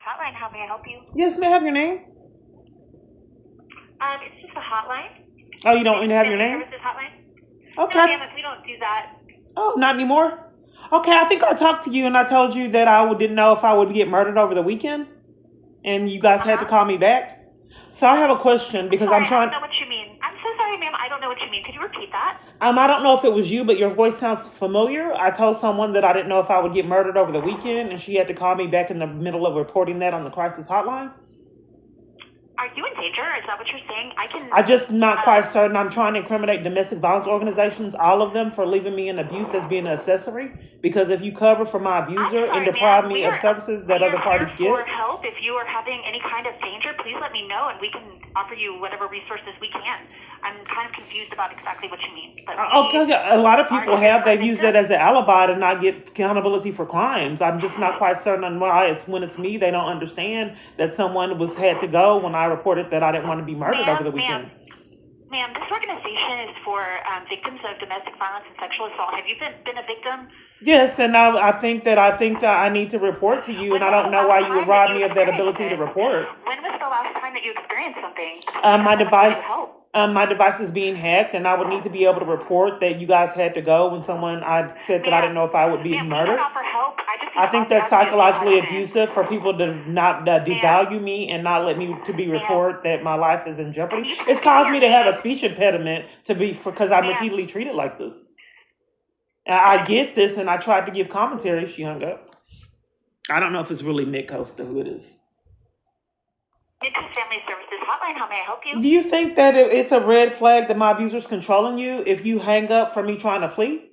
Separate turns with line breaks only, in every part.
Hotline, how may I help you?
Yes, may I have your name?
It's just a hotline.
Oh, you don't want me to have your
Family
name?
Services hotline?
Okay.
No, ma'am, we don't do that.
Oh, not anymore? Okay, I think I talked to you and I told you that didn't know if I would get murdered over the weekend. And you guys had to call me back. So I have a question because
Sorry,
I'm trying.
I don't know what you mean. I'm so sorry, ma'am. I don't know what you mean. Could you repeat that?
I don't know if it was you, but your voice sounds familiar. I told someone that I didn't know if I would get murdered over the weekend, and she had to call me back in the middle of reporting that on the crisis hotline.
Are you in danger? Is that what you're saying?
I just not quite certain. I'm trying to incriminate domestic violence organizations, all of them, for leaving me in abuse as being an accessory. Because if you cover for my abuser and deprive me of services that other parties
We are here
get.
for help. If you are having any kind of danger, please let me know, and we can offer you whatever resources we can. I'm kind of confused about exactly what you mean. But
Okay, a lot of people they've used that
victims.
as an alibi to not get accountability for crimes. I'm just not quite certain on why when it's me, they don't understand that someone had to go when I reported that I didn't want to be murdered over the weekend.
Ma'am, this organization is for victims of domestic violence and sexual assault. Have you been a victim?
Yes, and I think that I need to report to you, and I don't know why you would rob me of that ability to report.
When was the last time that you experienced something?
My device is being hacked, and I would need to be able to report that you guys had to go when I said that I didn't know if I would be murdered.
Offer help.
I think that's psychologically abusive for people to not devalue me and not let me report that my life is in jeopardy. It's caused me to have a speech impediment because I'm repeatedly treated like this. I get this, and I tried to give commentary. She hung up. I don't know if it's really Midcoast or who it is.
Midcoast Family Services Hotline, how may I help you?
Do you think that it's a red flag that my abuser's controlling you if you hang up for me trying to flee?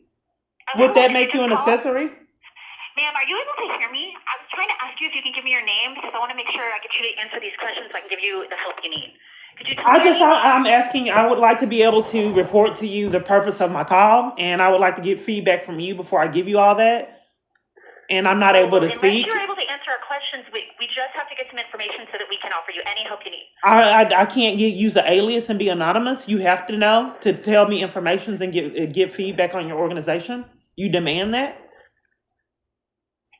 Would that make you an accessory?
Ma'am, are you able to hear me? I was trying to ask you if you can give me your name because I want to make sure I get you to answer these questions so I can give you the help you need. Could you tell me?
I'm asking, I would like to be able to report to you the purpose of my call, and I would like to get feedback from you before I give you all that. And I'm not able to speak.
Unless you're able to answer our questions, we just have to get some information so that we can offer you any help you need.
I can't use an alias and be anonymous. You have to know to tell me information and get feedback on your organization. You demand that?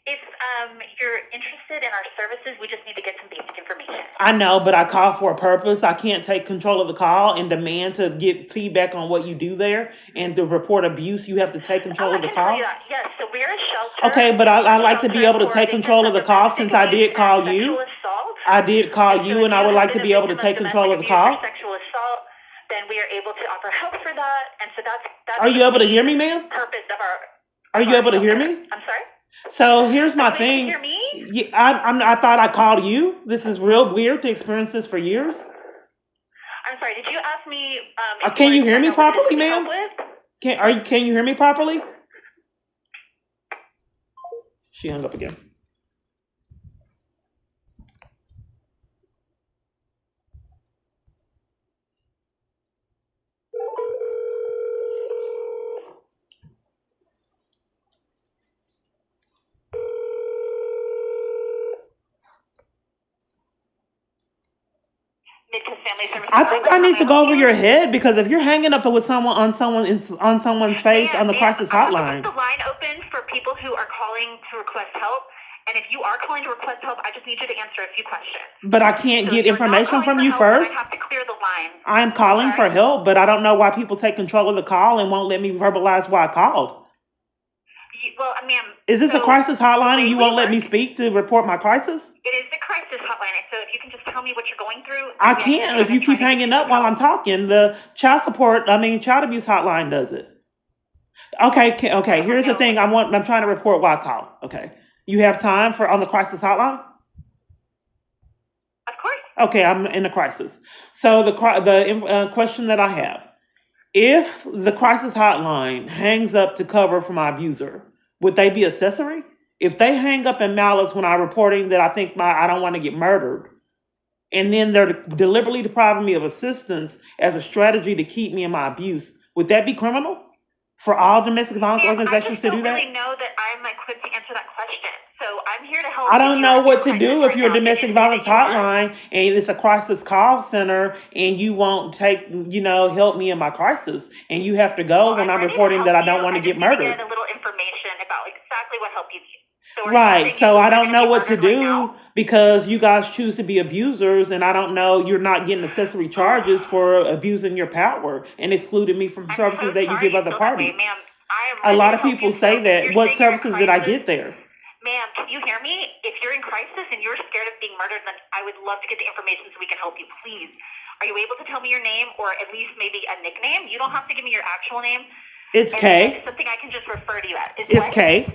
If you're interested in our services, we just need to get some basic information.
I know, but I call for a purpose. I can't take control of the call and demand to get feedback on what you do there and to report abuse. You have to take control of the call.
Yes, so we're a shelter.
Okay, but I like to be able to take control of the call since I did call you. I did call you, and I would like to be able to take control of the call.
Sexual assault, then we are able to offer help for that, and so that's.
Are you able to hear me, ma'am?
Purpose of our.
Are you able to hear me?
I'm sorry.
So here's my thing.
Hear me?
Yeah, I thought I called you. This is real weird to experience this for years.
I'm sorry. Did you ask me?
Can you hear me properly, ma'am? Can you hear me properly? She hung up again. I think I need to go over your head because if you're hanging up with someone on someone's face on the crisis hotline.
The line open for people who are calling to request help. And if you are calling to request help, I just need you to answer a few questions.
But I can't get information from you first.
I have to clear the line.
I'm calling for help, but I don't know why people take control of the call and won't let me verbalize why I called.
Well, ma'am.
Is this a crisis hotline and you won't let me speak to report my crisis?
It is the crisis hotline, and so if you can just tell me what you're going through.
I can't if you keep hanging up while I'm talking. The child abuse hotline does it. Okay. Here's the thing. I'm trying to report why I called. Okay. You have time on the crisis hotline?
Of course.
Okay, I'm in a crisis. So the question that I have: if the crisis hotline hangs up to cover for my abuser, would they be accessory? If they hang up in malice when I'm reporting that I don't want to get murdered, and then they're deliberately depriving me of assistance as a strategy to keep me in my abuse, would that be criminal for all domestic violence organizations to do that?
I don't really know that I'm equipped to answer that question. So I'm here to help.
I don't know what to do if you're a domestic violence hotline and it's a crisis call center and you won't help me in my crisis and you have to go when I'm reporting that I don't want to get murdered.
Get a little information about exactly what help you need. So are you
Right.
saying
So I
you're
don't
going to
know
be
what to
murdered right
do
now?
because you guys choose to be abusers, and I don't know, you're not getting accessory charges for abusing your power and excluding me from
I'm
services
so
that you
sorry
give
you
other
feel that way,
parties.
ma'am. I am
A
ready
lot
to
of
help you.
people
So
say
if
that.
you're
What
saying you're in
services did I
crisis,
get there?
ma'am, can you hear me? If you're in crisis and you're scared of being murdered, then I would love to get the information so we can help you. Please, are you able to tell me your name or at least maybe a nickname? You don't have to give me your actual name.
It's
And
K.
something I can just refer to you as. Is
It's
what?
K.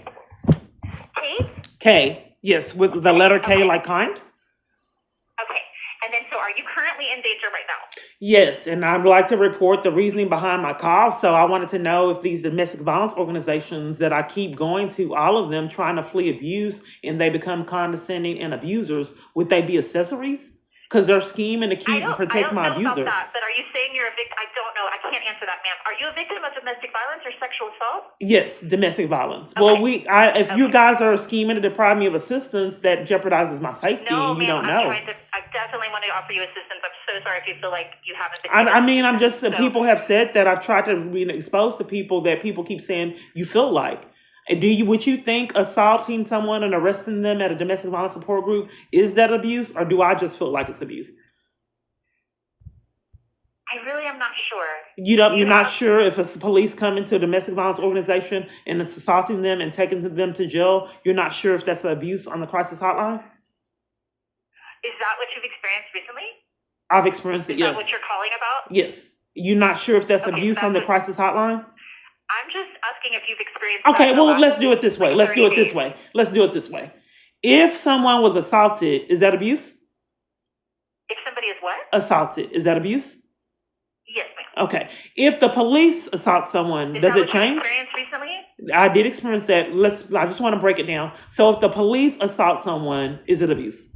Kate?
K. Yes, with the letter K like kind.
Okay. And then, so are you currently in danger right now?
Yes, and I'd like to report the reasoning behind my call. So I wanted to know if these domestic violence organizations that I keep going to, all of them trying to flee abuse and they become condescending and abusers, would they be accessories? Because they're scheming to
I
keep and
don't
protect my
know about
abuser.
that, but are you saying you're a victim? I don't know. I can't answer that, ma'am. Are you a victim of domestic violence or sexual assault?
Yes, domestic violence. Well,
Okay.
if you
Okay.
guys are scheming to deprive me of assistance, that jeopardizes my safety,
No,
and you
ma'am.
don't know.
I definitely want to offer you assistance. I'm so sorry if you feel like you haven't been
I
given
mean, I'm just,
assistance. So,
people have said that I've tried to expose to people that people keep saying you feel like. Would you think assaulting someone and arresting them at a domestic violence support group, is that abuse, or do I just feel like it's abuse?
I really am not sure.
You're not sure if it's police come into a domestic violence organization and it's assaulting them and taking them to jail, you're not sure if that's abuse on the crisis hotline?
Is that what you've experienced recently?
I've experienced it,
Is
yes.
that what you're calling about?
Yes. You're not sure if that's
Okay,
abuse on the crisis hotline?
I'm just asking if you've experienced
Okay,
that in the
well,
last,
let's do it this way.
like,
Let's do
30
it this
days.
way. Let's do it this way. If someone was assaulted, is that abuse?
If somebody is what?
Assaulted, is that abuse?
Yes, ma'am.
Okay. If the police assault someone,
Is
does
that
it
what you
change?
experienced recently?
I did experience that. I just want to break it down. So if the police assault someone, is it abuse?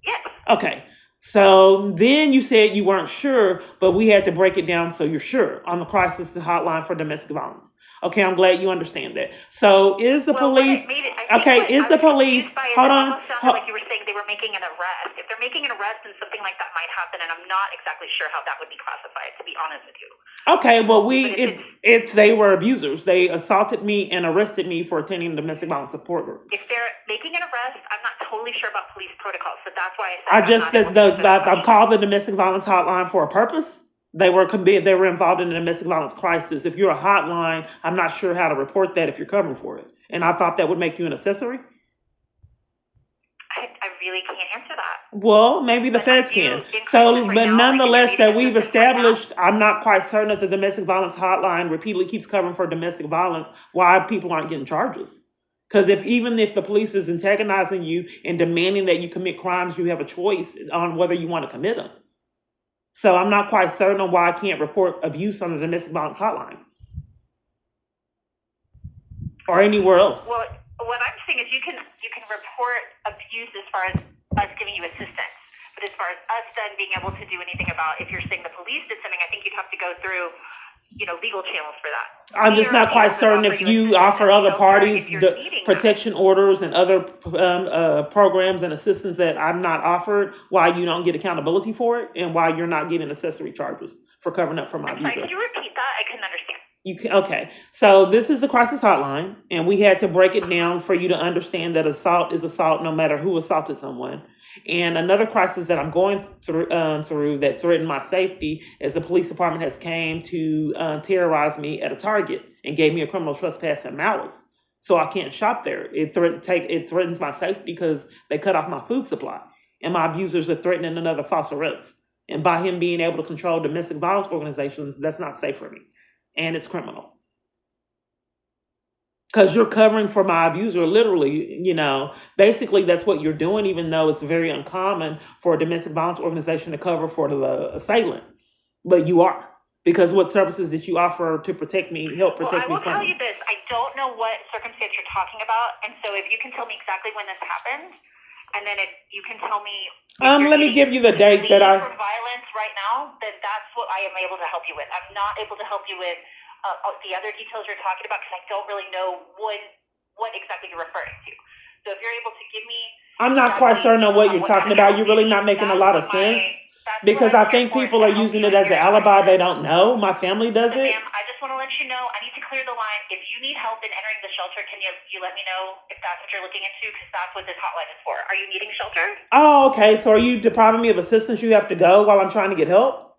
Yes.
Okay. So then you said you weren't sure, but we had to break it down so you're sure on the crisis hotline for domestic violence. Okay, I'm glad you understand that. So is the police? Is the police? Hold on.
It almost sounded like you were saying they were making an arrest. If they're making an arrest, then something like that might happen, and I'm not exactly sure how that would be classified, to be honest with you.
Okay, well, they were abusers. They assaulted me and arrested me for attending a domestic violence support group.
If they're making an arrest, I'm not totally sure about police protocols, so that's why I said
I'm called the domestic violence hotline for a purpose. They were involved in a domestic violence crisis. If you're a hotline, I'm not sure how to report that if you're covering for it. And I thought that would make you an accessory.
I really can't answer that.
Well, maybe the feds can. So, but nonetheless, that we've established, I'm not quite certain if the domestic violence hotline repeatedly keeps covering for domestic violence, why people aren't getting charges. Because even if the police is antagonizing you and demanding that you commit crimes, you have a choice on whether you want to commit them. So I'm not quite certain on why I can't report abuse on the domestic violence hotline. Or anywhere else.
Well, what I'm saying is you can report abuse as far as us giving you assistance. But as far as us then being able to do anything about, if you're saying the police did something, I think you'd have to go through, legal channels for that.
I'm just not quite certain if you offer other parties the protection orders and other programs and assistance that I'm not offered, why you don't get accountability for it, and why you're not getting accessory charges for covering up for my abuser.
Could you repeat that? I couldn't understand.
Okay, so this is the crisis hotline, and we had to break it down for you to understand that assault is assault no matter who assaulted someone. And another crisis that I'm going through that threatened my safety is the police department has came to terrorize me at a Target and gave me a criminal trespass and malice. So I can't shop there. It threatens my safety because they cut off my food supply. And my abusers are threatening another false arrest. And by him being able to control domestic violence organizations, that's not safe for me. And it's criminal. Because you're covering for my abuser, literally, basically that's what you're doing, even though it's very uncommon for a domestic violence organization to cover for the assailant. But you are. Because what services did you offer to protect me, help protect me from?
Well, I will tell you this. I don't know what circumstance you're talking about. And so if you can tell me exactly when this happened, and then if you can tell me...
let me give you the date that I...
for violence right now, then that's what I am able to help you with. I'm not able to help you with the other details you're talking about because I don't really know what exactly you're referring to. So if you're able to give me...
I'm not quite certain on what you're talking about. You're really not making a lot of sense. Because I think people are using it as an alibi they don't know. My family does it.
Ma'am, I just want to let you know I need to clear the line. If you need help in entering the shelter, can you let me know if that's what you're looking into? Because that's what this hotline is for. Are you needing shelter?
Oh, okay. So are you depriving me of assistance? You have to go while I'm trying to get help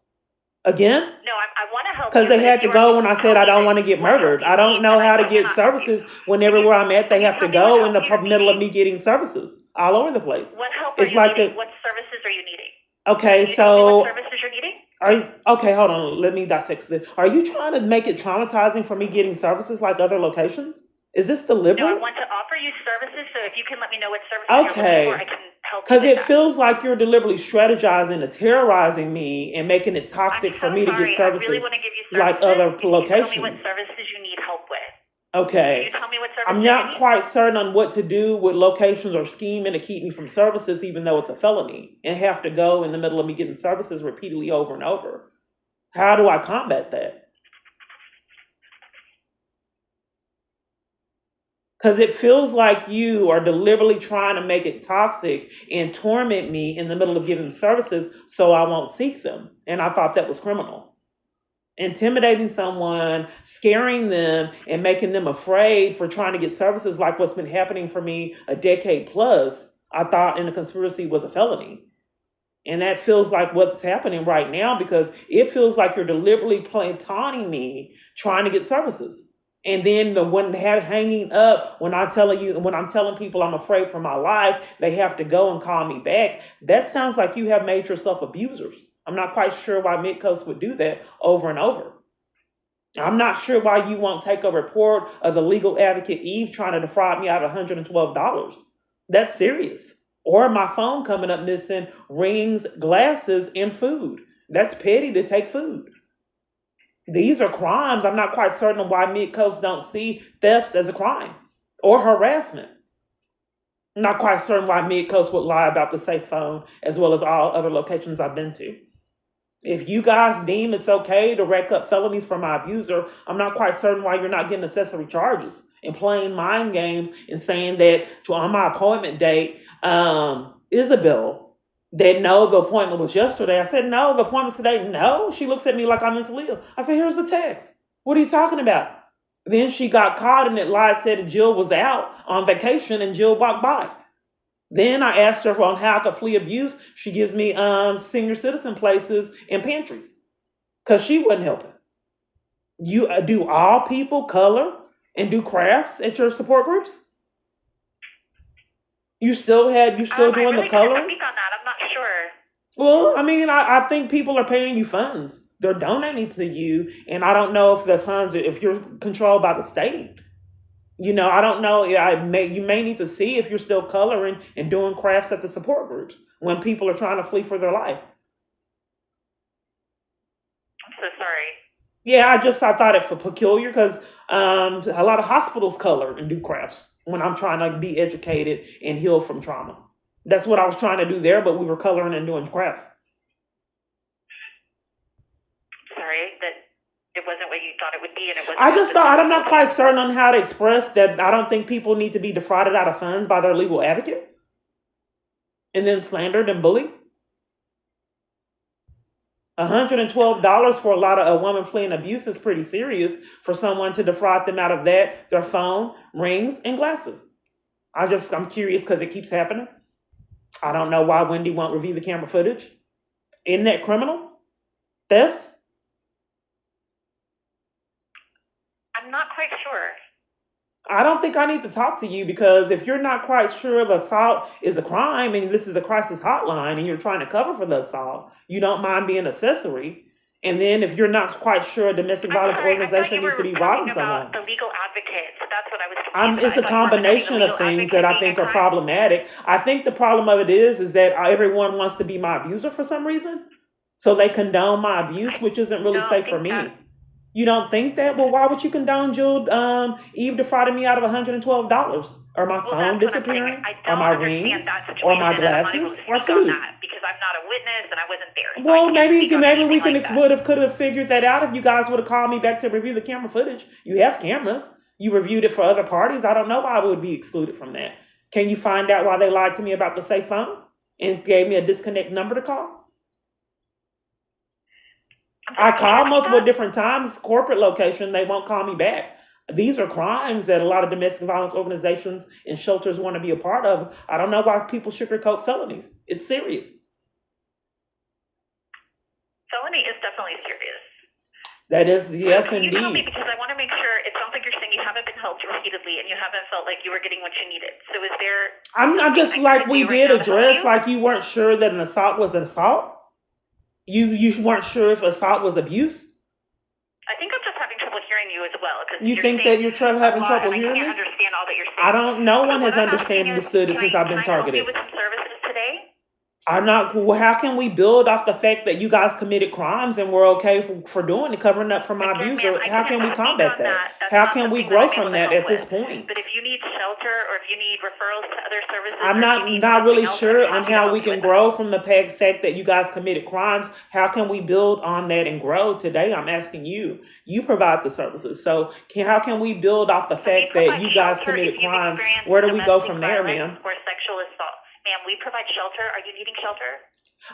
again?
No, I want to help
Because
you,
they
but
had
if
to
you are
go when I said I don't want to get
what help
murdered.
do
I
you
don't
need,
know
then
how
I
to get
cannot help you.
services when everywhere I'm at, they
Can you
have to
tell me what
go in
help
the
you're
middle of
needing?
me getting services all over the place.
What help are
It's
you
like
needing?
the
What services are you needing?
okay,
Can you tell me what
so
services you're needing?
are you okay? Hold on, let me dissect this. Are you trying to make it traumatizing for me getting services like other locations? Is this
No, I
deliberate?
want to offer you services, so if you can let me know what services you're looking for, I
Okay,
can help you
because
with
it
that.
feels like you're deliberately strategizing to terrorizing me and making it
I'm
toxic for
so
me to get
sorry. I really
services
want to give you
like
services.
other
You need to tell me what
locations.
services you need help with. Can you
Okay.
tell me what
I'm
services you
not
need?
quite certain on what to do with locations or scheming to keep me from services, even though it's a felony, and have to go in the middle of me getting services repeatedly over and over. How do I combat that? Because it feels like you are deliberately trying to make it toxic and torment me in the middle of giving services so I won't seek them. And I thought that was criminal. Intimidating someone, scaring them, and making them afraid for trying to get services like what's been happening for me a decade plus, I thought in a conspiracy was a felony. And that feels like what's happening right now because it feels like you're deliberately taunting me, trying to get services. And then the one hanging up when I'm telling people I'm afraid for my life, they have to go and call me back. That sounds like you have made yourself abusers. I'm not quite sure why Midcoast would do that over and over. I'm not sure why you won't take a report of the legal advocate Eve trying to defraud me out of $112. That's serious. Or my phone coming up missing rings, glasses, and food. That's petty to take food. These are crimes. I'm not quite certain why Midcoast don't see thefts as a crime or harassment. I'm not quite certain why Midcoast would lie about the safe phone as well as all other locations I've been to. If you guys deem it's okay to rack up felonies for my abuser, I'm not quite certain why you're not getting accessory charges and playing mind games and saying that on my appointment date, Isabel, that no, the appointment was yesterday. I said, no, the appointment's today. No, she looks at me like I'm mentally ill. I said, here's the text. What are you talking about? Then she got caught and it lied, said Jill was out on vacation and Jill walked by. Then I asked her on how I could flee abuse. She gives me senior citizen places and pantries because she wasn't helping. You do all people color and do crafts at your support groups? You still
I
doing
really
the
couldn't
coloring?
speak on that. I'm not sure.
Well, I mean, I think people are paying you funds. They're donating to you, and I don't know if the funds, if you're controlled by the state. I don't know. You may need to see if you're still coloring and doing crafts at the support groups when people are trying to flee for their life.
I'm so sorry.
Yeah, I thought it for peculiar because a lot of hospitals color and do crafts when I'm trying to be educated and heal from trauma. That's what I was trying to do there, but we were coloring and doing crafts.
Sorry that it wasn't what you thought it would be, and it wasn't.
I just thought I'm not quite certain on how to express that. I don't think people need to be defrauded out of funds by their legal advocate and then slandered and bullied. $112 for a woman fleeing abuse is pretty serious for someone to defraud them out of that, their phone, rings, and glasses. I'm curious because it keeps happening. I don't know why Wendy won't review the camera footage. Isn't that criminal? Thefts?
I'm not quite sure.
I don't think I need to talk to you because if you're not quite sure if assault is a crime and this is a crisis hotline and you're trying to cover for the assault, you don't mind being accessory. And then if you're not quite sure a domestic violence organization needs to be robbing someone.
The legal advocate, so that's what I was confused
It's a combination of things that I think are problematic. I think the problem of it is that everyone wants to be my abuser for some reason. So they condone my abuse, which isn't really safe for me. You don't think that? Well, why would you condone Eve defrauding me out of $112? Or my phone disappearing? Or my rings? Or my glasses? Or food?
Because I'm not a witness and I wasn't there. So
well, maybe we could have figured that out if you guys would have called me back to review the camera footage. You have cameras. You reviewed it for other parties. I don't know why I would be excluded from that. Can you find out why they lied to me about the safe phone and gave me a disconnect number to call? I called multiple different times, corporate location, they won't call me back. These are crimes that a lot of domestic violence organizations and shelters want to be a part of. I don't know why people sugarcoat felonies. It's serious.
Felony is definitely serious.
That is, yes,
Can you tell me,
indeed.
because I want to make sure, it sounds like you're saying you haven't been helped repeatedly and you haven't felt like you were getting what you needed. So is there
I'm
something
just
I
like
can
we
do right
did
now to help
address,
you?
like you weren't sure that an assault was an assault. You weren't sure if assault was abuse.
I think I'm just having trouble hearing you as well, because
You
you're
think that
saying
you're
a
having
lot
trouble
and I
hearing
can't
me?
understand all that you're
I
saying.
don't. No one
But
has
what I'm asking is,
understood it since I've been
can I help you
targeted.
with some services today?
I'm not. Well, how can we build off the fact that you guys committed crimes and we're okay for doing it, covering up for my
Again,
abuser?
ma'am, I
How
couldn't
can we
speak
combat
on
that?
that. That's
How
not
can we
something that
grow
I'm able
from
to
that
help
at this
with.
point?
But if you need shelter or if you need referrals to other services
I'm
or if you need
not
something
really
else,
sure
I'm
on
happy to
how
help
we
you
can
with that.
grow from the fact that you guys committed crimes. How can we build on that and grow? Today, I'm asking you. You provide the services, so how can we build off the
So we
fact that
provide
you guys
shelter if
committed
you've
crimes?
experienced
Where do we go
domestic
from there,
violence
ma'am?
or sexual assault. Ma'am, we provide shelter. Are you needing shelter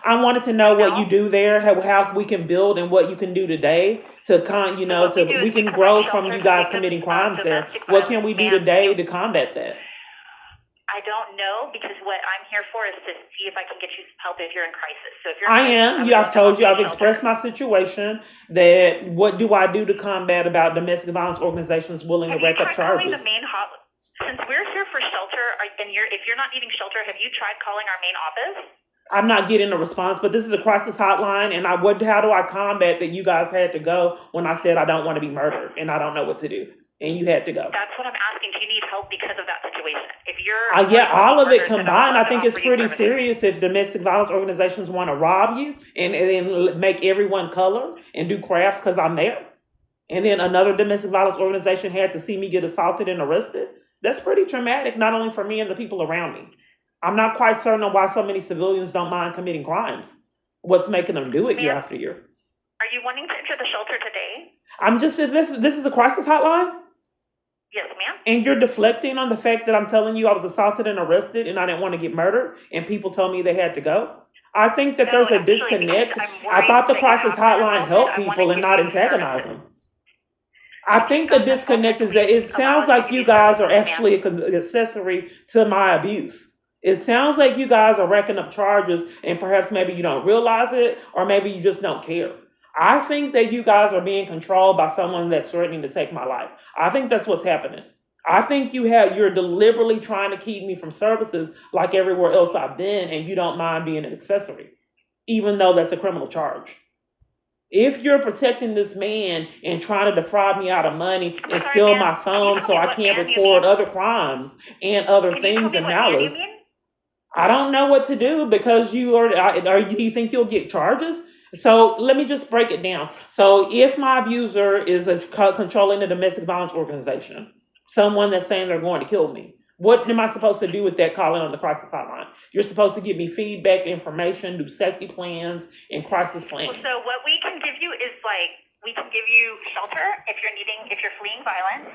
I wanted to know
right
what you
now?
do there, how we can build, and what you can do today to
So what we do
we
is we
can
provide
grow from
shelter
you
to
guys
victims
committing
of
crimes there.
domestic
What can
violence.
we do
Ma'am,
today to combat that?
I don't know, because what I'm here for is to see if I can get you some help if you're in crisis. So if you're in
I
crisis, I
am.
would
I've
love to
told
offer
you.
you
I've expressed
shelter.
my situation. That what do I do to combat about domestic violence organizations willing to
Have you
rack up
tried calling the
charges?
main hot? Since we're here for shelter, if you're not needing shelter, have you tried calling our main office?
I'm not getting a response, but this is a crisis hotline, and how do I combat that you guys had to go when I said I don't want to be murdered and I don't know what to do, and you had to go?
That's what I'm asking. Do you need help because of that situation? If you're
Yeah,
worried about
all
being
of it
murdered, then I would
combined, I
love to
think it's
offer you
pretty
services.
serious if domestic violence organizations want to rob you and then make everyone color and do crafts because I'm there. And then another domestic violence organization had to see me get assaulted and arrested. That's pretty traumatic, not only for me and the people around me. I'm not quite certain on why so many civilians don't mind committing crimes. What's making them do it year
Ma'am,
after year?
are you wanting to enter the shelter today?
I'm just, if this is a crisis hotline,
Yes, ma'am.
and you're deflecting on the fact that I'm telling you I was assaulted and arrested and I didn't want to get murdered, and people told me they had to go. I think that
No,
there's a
actually, because
disconnect.
I'm
I
worried
thought the
that you
crisis
have been
hotline
assaulted.
helped
I want to
people and
give
not
you
antagonize
services.
them. I
If
think
you've
the
gotten
disconnect
assaulted,
is that
please
it
allow
sounds
us to
like
give
you
you
guys are
services, ma'am.
actually an accessory to my abuse. It sounds like you guys are racking up charges and perhaps maybe you don't realize it or maybe you just don't care. I think that you guys are being controlled by someone that's threatening to take my life. I think that's what's happening. I think you're deliberately trying to keep me from services like everywhere else I've been, and you don't mind being an accessory, even though that's a criminal charge. If you're protecting this man and trying to defraud me out of money and
Sorry,
steal
ma'am.
my
Can you
phone
tell
so
me
I
what
can't
man you
record
mean?
other crimes and other
Can you tell
things
me
and
what man you
malice,
mean?
I don't know what to do because you think you'll get charges? So let me just break it down. So if my abuser is controlling a domestic violence organization, someone that's saying they're going to kill me, what am I supposed to do with that calling on the crisis hotline? You're supposed to give me feedback, information, do safety plans, and crisis planning.
So what we can give you is we can give you shelter if you're fleeing violence.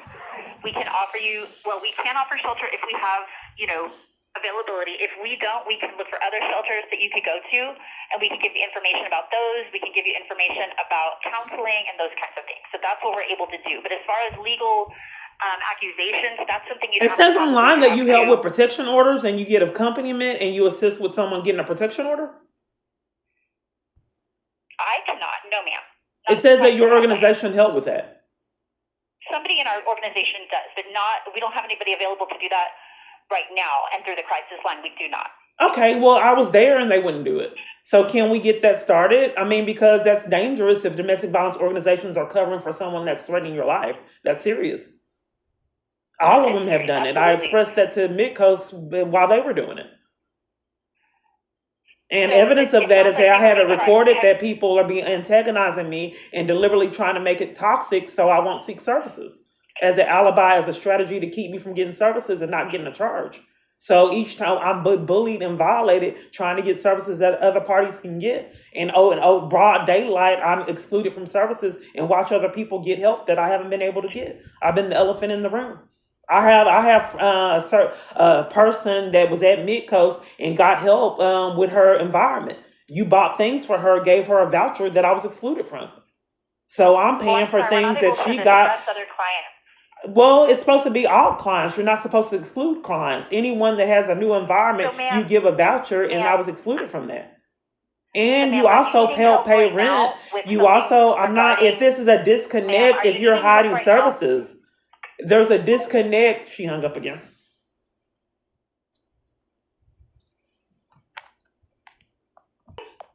We can offer shelter if we have, availability. If we don't, we can look for other shelters that you could go to, and we can give you information about those. We can give you information about counseling and those kinds of things. So that's what we're able to do. But as far as legal accusations, that's something you'd
It
have to
says
probably
online that
talk
you help
to.
with protection orders and you get accompaniment and you assist with someone getting a protection order.
I cannot. No, ma'am.
It says that your organization helped with that.
Somebody in our organization does, but we don't have anybody available to do that right now. And through the crisis line, we do not.
Okay, well, I was there and they wouldn't do it. So can we get that started? I mean, because that's dangerous if domestic violence organizations are covering for someone that's threatening your life. That's serious. All of them have done it. I expressed that to Midcoast while they were doing it. And evidence of that is that I have it recorded that people are being antagonizing me and deliberately trying to make it toxic so I won't seek services as an alibi, as a strategy to keep me from getting services and not getting a charge. So each time I'm bullied and violated trying to get services that other parties can get. And broad daylight, I'm excluded from services and watch other people get help that I haven't been able to get. I've been the elephant in the room. I have a person that was at Midcoast and got help with her environment. You bought things for her, gave her a voucher that I was excluded from. So I'm paying for things that she got.
Other clients.
Well, it's supposed to be all clients. You're not supposed to exclude clients. Anyone that has a new environment,
So,
you
ma'am,
give a voucher, and I
ma'am,
was excluded from that.
so,
And
ma'am,
you
are you
also
needing
help
help
pay
right
rent.
now with
You
something
also, I'm not, if
regarding,
this is a
ma'am,
disconnect,
are
if
you
you're
needing help
hiding
right now?
services, there's a disconnect. She hung up again.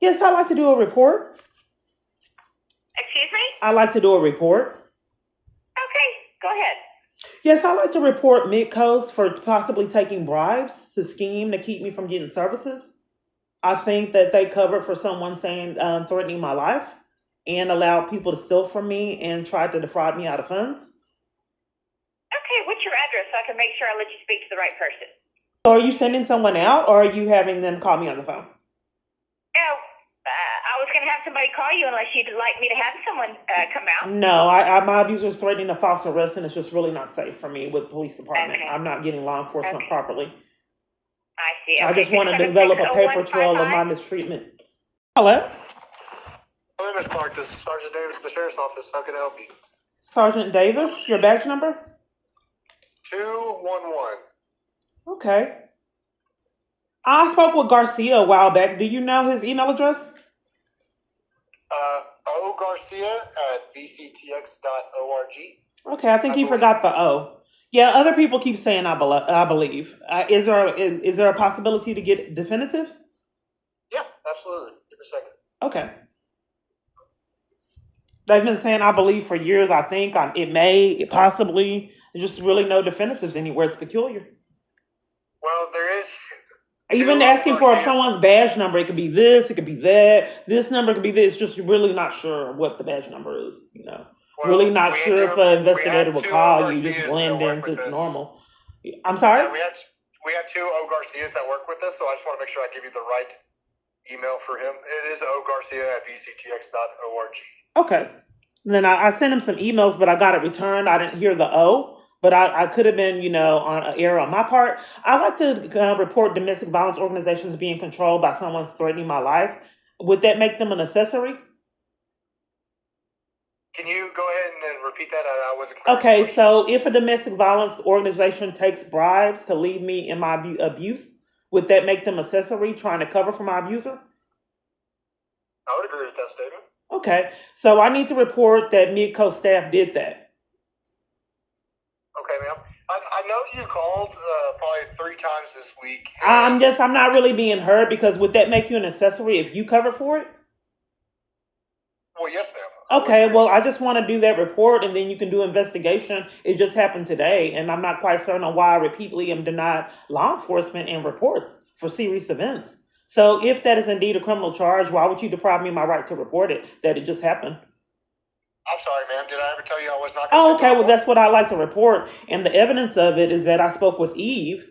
Yes, I like to do a report.
Excuse me?
I like to do a report.
Okay, go ahead.
Yes, I like to report Midcoast for possibly taking bribes to scheme to keep me from getting services. I think that they covered for someone saying threatening my life and allowed people to steal from me and tried to defraud me out of funds.
Okay, what's your address so I can make sure I let you speak to the right person?
So are you sending someone out or are you having them call me on the phone?
Oh, I was going to have somebody call you unless you'd like me to have someone come out.
No, my abuser is threatening a false arrest and it's just really not safe for me with police department.
Okay.
I'm not getting law enforcement
Okay.
properly.
I see.
I
Okay,
just want to develop a paper trail of my
676-0155.
mistreatment. Hello?
Hello, Miss Clark. This is Sergeant Davis, the Sheriff's Office. How can I help you?
Sergeant Davis, your badge number?
211.
Okay. I spoke with Garcia a while back. Do you know his email address?
ogarcia@vctx.org.
Okay, I think he forgot the O. Yeah, other people keep saying I believe. Is there a possibility to get definitives?
Yeah, absolutely. Give me a second.
Okay. They've been saying I believe for years. I think it possibly. There's just really no definitives anywhere. It's peculiar.
Well, there is.
Even asking for someone's badge number, it could be this, it could be that. This number could be this. Just really not sure what the badge number is.
Well,
Really not sure if an investigator will call you. Just
Garcias
blend
that work
into
with
it's
us.
normal. I'm sorry.
Yeah, we have two O Garcias that work with us, so I just want to make sure I give you the right email for him. It is ogarcia@vctx.org.
Okay. Then I sent him some emails, but I got it returned. I didn't hear the O, but I could have been, on an error on my part. I like to report domestic violence organizations being controlled by someone threatening my life. Would that make them an accessory?
Can you go ahead and repeat that? I wasn't clear.
Okay, so if a domestic violence organization takes bribes to leave me in my abuse, would that make them accessory trying to cover for my abuser?
I would agree with that statement.
Okay, so I need to report that Midcoast staff did that.
Okay, ma'am. I know you called probably 3 times this week.
I'm not really being heard because would that make you an accessory if you covered for it?
Well, yes, ma'am.
Okay, well, I just want to do that report and then you can do investigation. It just happened today and I'm not quite certain on why I repeatedly am denied law enforcement and reports for serious events. So if that is indeed a criminal charge, why would you deprive me of my right to report it, that it just happened?
I'm sorry, ma'am. Did I ever tell you I was not
Oh,
going to?
okay, well, that's what I like to report. And the evidence of it is that I spoke with Eve.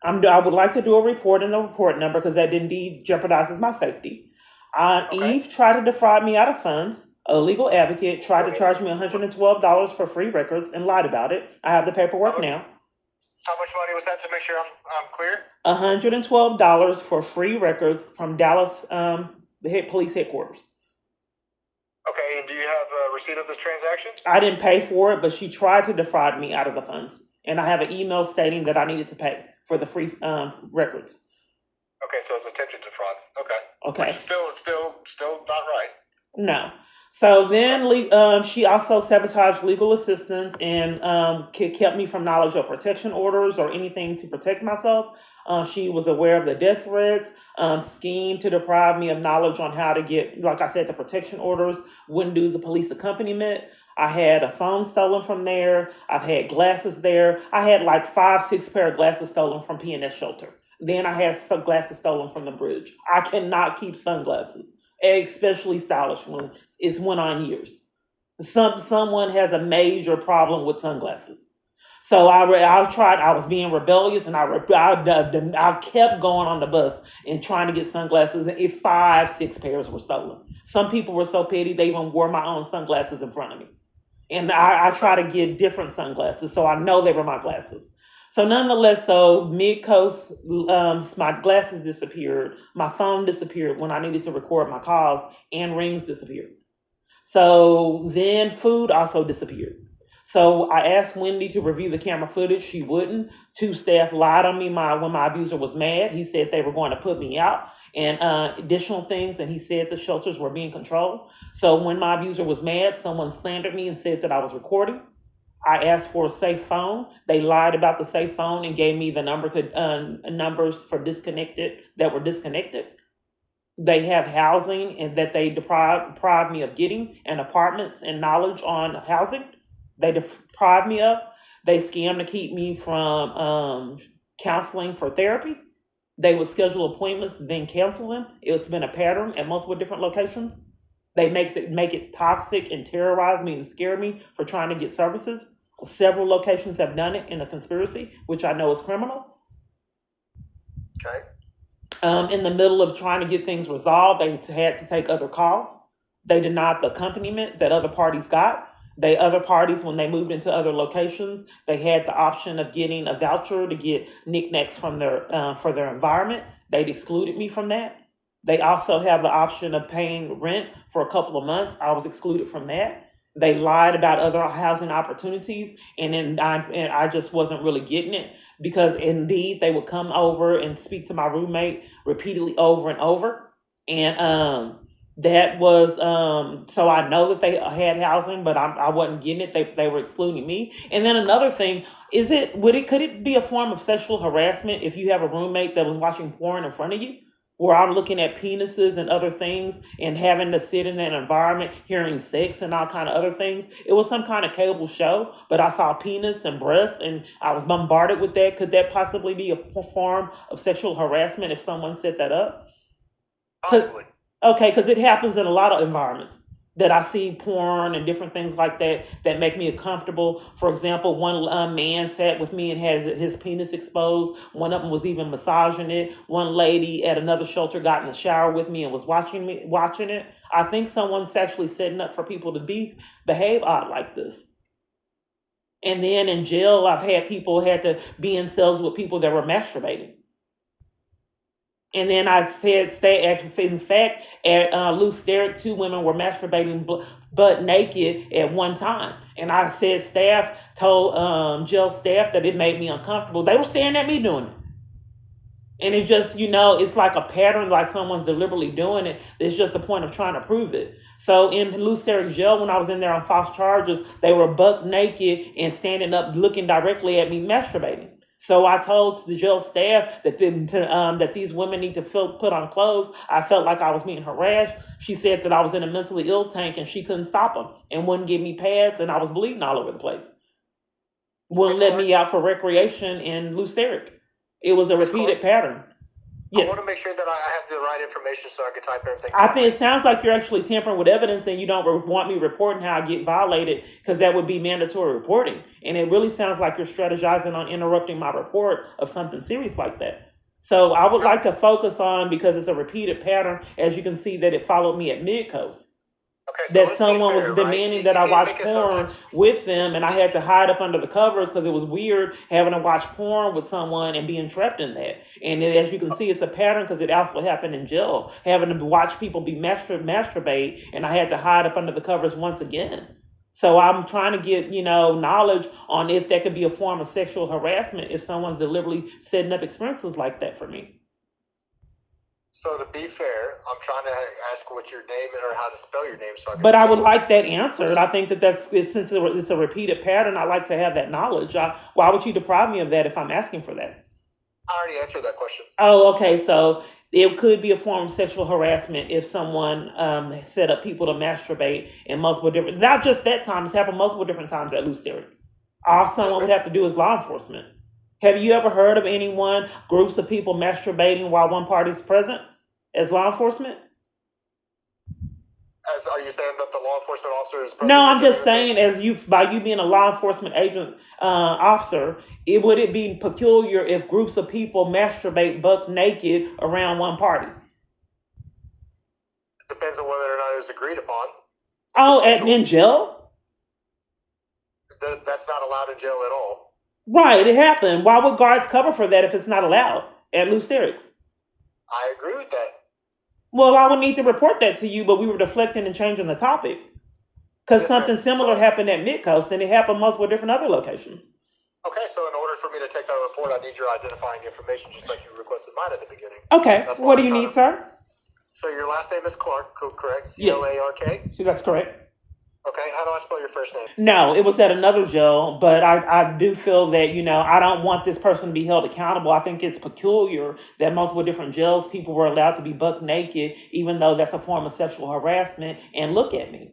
I would like to do a report in the report number because that indeed jeopardizes my safety.
Okay.
Eve tried to defraud me out of funds. A legal advocate tried to charge me $112 for free records and lied about it. I have the paperwork now.
How much money was that to make sure I'm clear?
$112 for free records from Dallas police headquarters.
Okay, and do you have a receipt of this transaction?
I didn't pay for it, but she tried to defraud me out of the funds. And I have an email stating that I needed to pay for the free records.
Okay, so it's attempted defraud. Okay.
Okay.
Which is still not right.
No. So then she also sabotaged legal assistance and kept me from knowledge of protection orders or anything to protect myself. She was aware of the death threats, schemed to deprive me of knowledge on how to get, like I said, the protection orders, wouldn't do the police accompaniment. I had a phone stolen from there. I've had glasses there. I had like 5-6 pair of glasses stolen from P&S Shelter. Then I had some glasses stolen from the bridge. I cannot keep sunglasses, especially stylish ones. It's went on years. Someone has a major problem with sunglasses. So I tried. I was being rebellious, and I kept going on the bus and trying to get sunglasses. And 5-6 pairs were stolen. Some people were so petty they even wore my own sunglasses in front of me. And I try to get different sunglasses, so I know they were my glasses. So nonetheless, Midcoast, my glasses disappeared. My phone disappeared when I needed to record my calls, and rings disappeared. So then food also disappeared. So I asked Wendy to review the camera footage. She wouldn't. Two staff lied on me when my abuser was mad. He said they were going to put me out and additional things. And he said the shelters were being controlled. So when my abuser was mad, someone slandered me and said that I was recording. I asked for a safe phone. They lied about the safe phone and gave me the numbers for disconnected that were disconnected. They have housing and that they deprived me of getting, and apartments and knowledge on housing. They deprived me of. They scammed to keep me from counseling for therapy. They would schedule appointments, then cancel them. It's been a pattern at multiple different locations. They make it toxic and terrorize me and scare me for trying to get services. Several locations have done it in a conspiracy, which I know is criminal.
Okay.
In the middle of trying to get things resolved, they had to take other calls. They denied the accompaniment that other parties got. Other parties, when they moved into other locations, they had the option of getting a voucher to get knickknacks from for their environment. They'd excluded me from that. They also have the option of paying rent for a couple of months. I was excluded from that. They lied about other housing opportunities, and then I just wasn't really getting it, because indeed they would come over and speak to my roommate repeatedly over and over, and that was so I know that they had housing, but I wasn't getting it. They were excluding me. And then another thing is, could it be a form of sexual harassment if you have a roommate that was watching porn in front of you, where I'm looking at penises and other things and having to sit in that environment, hearing sex and all kind of other things? It was some kind of cable show, but I saw penis and breasts and I was bombarded with that. Could that possibly be a form of sexual harassment if someone set that up?
Possibly.
Okay, because it happens in a lot of environments that I see porn and different things like that make me uncomfortable. For example, one man sat with me and had his penis exposed. One of them was even massaging it. One lady at another shelter got in the shower with me and was watching it. I think someone's actually setting up for people to behave odd like this. And then in jail, I've had people had to be in cells with people that were masturbating. And then I said, in fact, at Loose Derrick, 2 women were masturbating butt naked at one time. And I said, told jail staff that it made me uncomfortable. They were staring at me doing it. And it just, it's like a pattern, like someone's deliberately doing it. It's just the point of trying to prove it. So in Loose Derrick jail, when I was in there on false charges, they were butt naked and standing up looking directly at me masturbating. So I told the jail staff that these women need to put on clothes. I felt like I was being harassed. She said that I was in a mentally ill tank and she couldn't stop them and wouldn't give me pads, and I was bleeding all over the place. Wouldn't let me out for recreation in Loose Derrick. It was a repeated pattern. Yes.
I want to make sure that I have the right information so I can type everything.
I think it sounds like you're actually tampering with evidence, and you don't want me reporting how I get violated, because that would be mandatory reporting. And it really sounds like you're strategizing on interrupting my report of something serious like that. So I would like to focus on, because it's a repeated pattern, as you can see that it followed me at Midcoast.
Okay, so
That someone was demanding that I watch porn with them, and I had to hide up under the covers because it was weird having to watch porn with someone and being trapped in that. And then, as you can see, it's a pattern because it also happened in jail, having to watch people be masturbate, and I had to hide up under the covers once again. So I'm trying to get, knowledge on if that could be a form of sexual harassment if someone's deliberately setting up experiences like that for me.
So to be fair, I'm trying to ask what your name is or how to spell your name.
But I would like that answered. I think since it's a repeated pattern, I like to have that knowledge. Why would you deprive me of that if I'm asking for that?
I already answered that question.
Oh, okay. So it could be a form of sexual harassment if someone set up people to masturbate in multiple different, not just that time, it's happened multiple different times at Loose Derrick. All someone would have to do is law enforcement. Have you ever heard of groups of people masturbating while one party is present as law enforcement?
Are you saying that the law enforcement officer is present?
No, I'm just saying, by you being a law enforcement agent officer, would it be peculiar if groups of people masturbate buck naked around one party?
It depends on whether or not it was agreed upon.
Oh, in jail?
That's not allowed in jail at all.
Right, it happened. Why would guards cover for that if it's not allowed at Loose Derrick?
I agree with that.
Well, I would need to report that to you, but we were deflecting and changing the topic. Because
Yes,
something
ma'am.
similar
So,
happened at Midcoast, and it happened multiple different other locations.
okay, so in order for me to take that report, I need your identifying information, just like you requested mine at the beginning.
Okay,
That's
what
why
do you need, sir?
So your last name is Clark, correct?
Yes.
Clark?
See, that's correct.
Okay, how do I spell your first name?
No, it was at another jail, but I do feel that, I don't want this person to be held accountable. I think it's peculiar that multiple different jails, people were allowed to be buck naked, even though that's a form of sexual harassment, and look at me.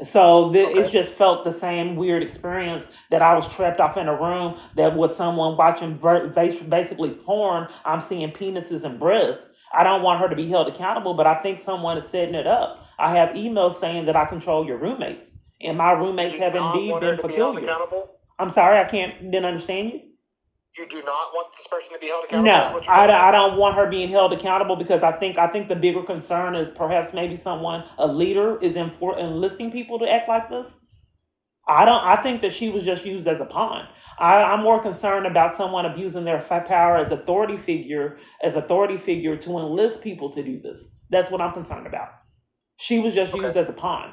So it's just felt the same weird experience that I was trapped off in a room that with someone watching basically porn, I'm seeing penises and breasts. I don't want her to be held accountable, but I think someone is setting it up. I have emails saying that I control your roommates. And my roommates have indeed been peculiar. I'm sorry, didn't understand you.
You do not want this person to be held accountable?
No, I don't want her being held accountable because I think the bigger concern is perhaps maybe a leader is enlisting people to act like this. I think that she was just used as a pawn. I'm more concerned about someone abusing their power as authority figure to enlist people to do this. That's what I'm concerned about. She was just used as a pawn.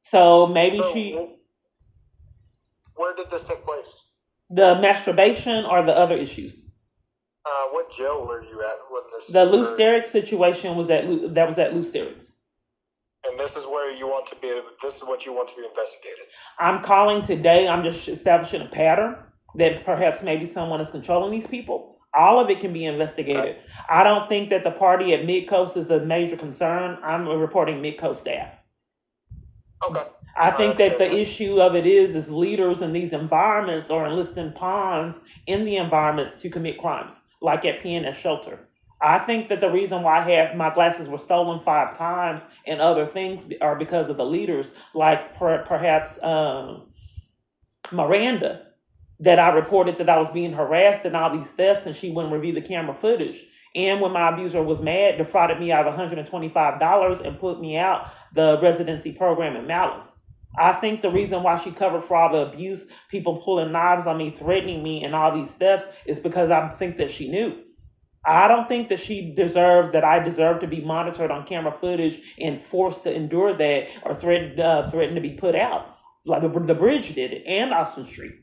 So maybe
where did this take place?
The masturbation or the other issues?
What jail were you at when this?
The Lou Sterrick situation was at Lou Sterrick's.
And this is where you want to be. This is what you want to be investigated.
I'm calling today. I'm just establishing a pattern that perhaps maybe someone is controlling these people. All of it can be investigated. Okay. I don't think that the party at Midcoast is a major concern. I'm reporting Midcoast staff.
Okay.
I think that the issue of it is leaders in these environments are enlisting pawns in the environments to commit crimes, like at PNS Shelter. I think that the reason why my glasses were stolen 5 times and other things are because of the leaders, like perhaps Miranda, that I reported that I was being harassed and all these thefts, and she wouldn't review the camera footage. And when my abuser was mad, defrauded me out of $125 and put me out the residency program in Malice. I think the reason why she covered for all the abuse, people pulling knives on me, threatening me, and all these thefts is because I think that she knew. I don't think that I deserve to be monitored on camera footage and forced to endure that or threatened to be put out. Like the Bridge did it and Austin Street.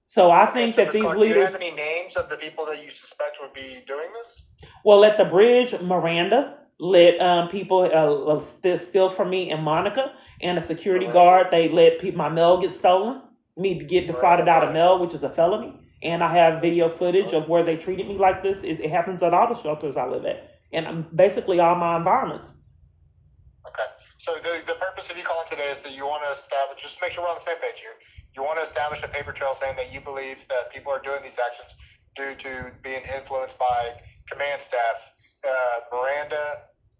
So I think that these leaders... Do
you have any names of the people that you suspect would be doing this?
Well, at the Bridge, Miranda let people steal from me, and Monica, and a security guard, they let my mail get stolen, me to get defrauded out of mail, which is a felony. And I have video footage of where they treated me like this. It happens at all the shelters I live at, and basically all my environments.
Okay. So the purpose of you calling today is that you want to establish, just to make sure we're on the same page here, you want to establish a paper trail saying that you believe that people are doing these actions due to being influenced by command staff, Miranda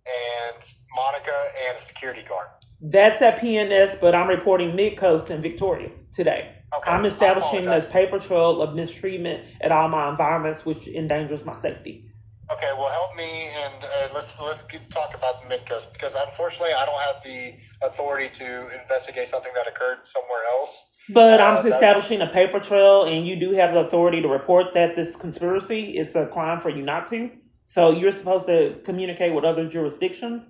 and Monica and a security guard.
That's at PNS, but I'm reporting Midcoast in Victoria today. Okay. I'm establishing a paper trail of mistreatment at all my environments, which endangers my safety.
Okay, well, help me, and let's talk about the Midcoast, because unfortunately I don't have the authority to investigate something that occurred somewhere else.
But I'm establishing a paper trail, and you do have the authority to report that this conspiracy, it's a crime for you not to. So you're supposed to communicate with other jurisdictions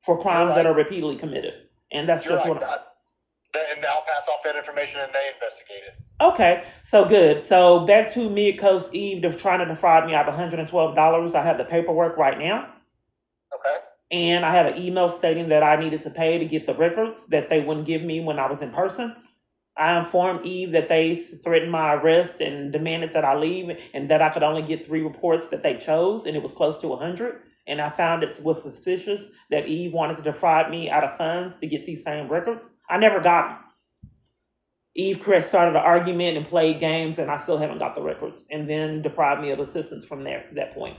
for crimes that are repeatedly committed. And that's just what
and I'll pass off that information and they investigate it.
Okay, so good. So back to Midcoast Eve trying to defraud me out of $112. I have the paperwork right now.
Okay.
And I have an email stating that I needed to pay to get the records that they wouldn't give me when I was in person. I informed Eve that they threatened my arrest and demanded that I leave and that I could only get 3 reports that they chose, and it was close to 100. And I found it was suspicious that Eve wanted to defraud me out of funds to get these same records. I never got them. Eve started an argument and played games, and I still haven't got the records, and then deprived me of assistance from that point.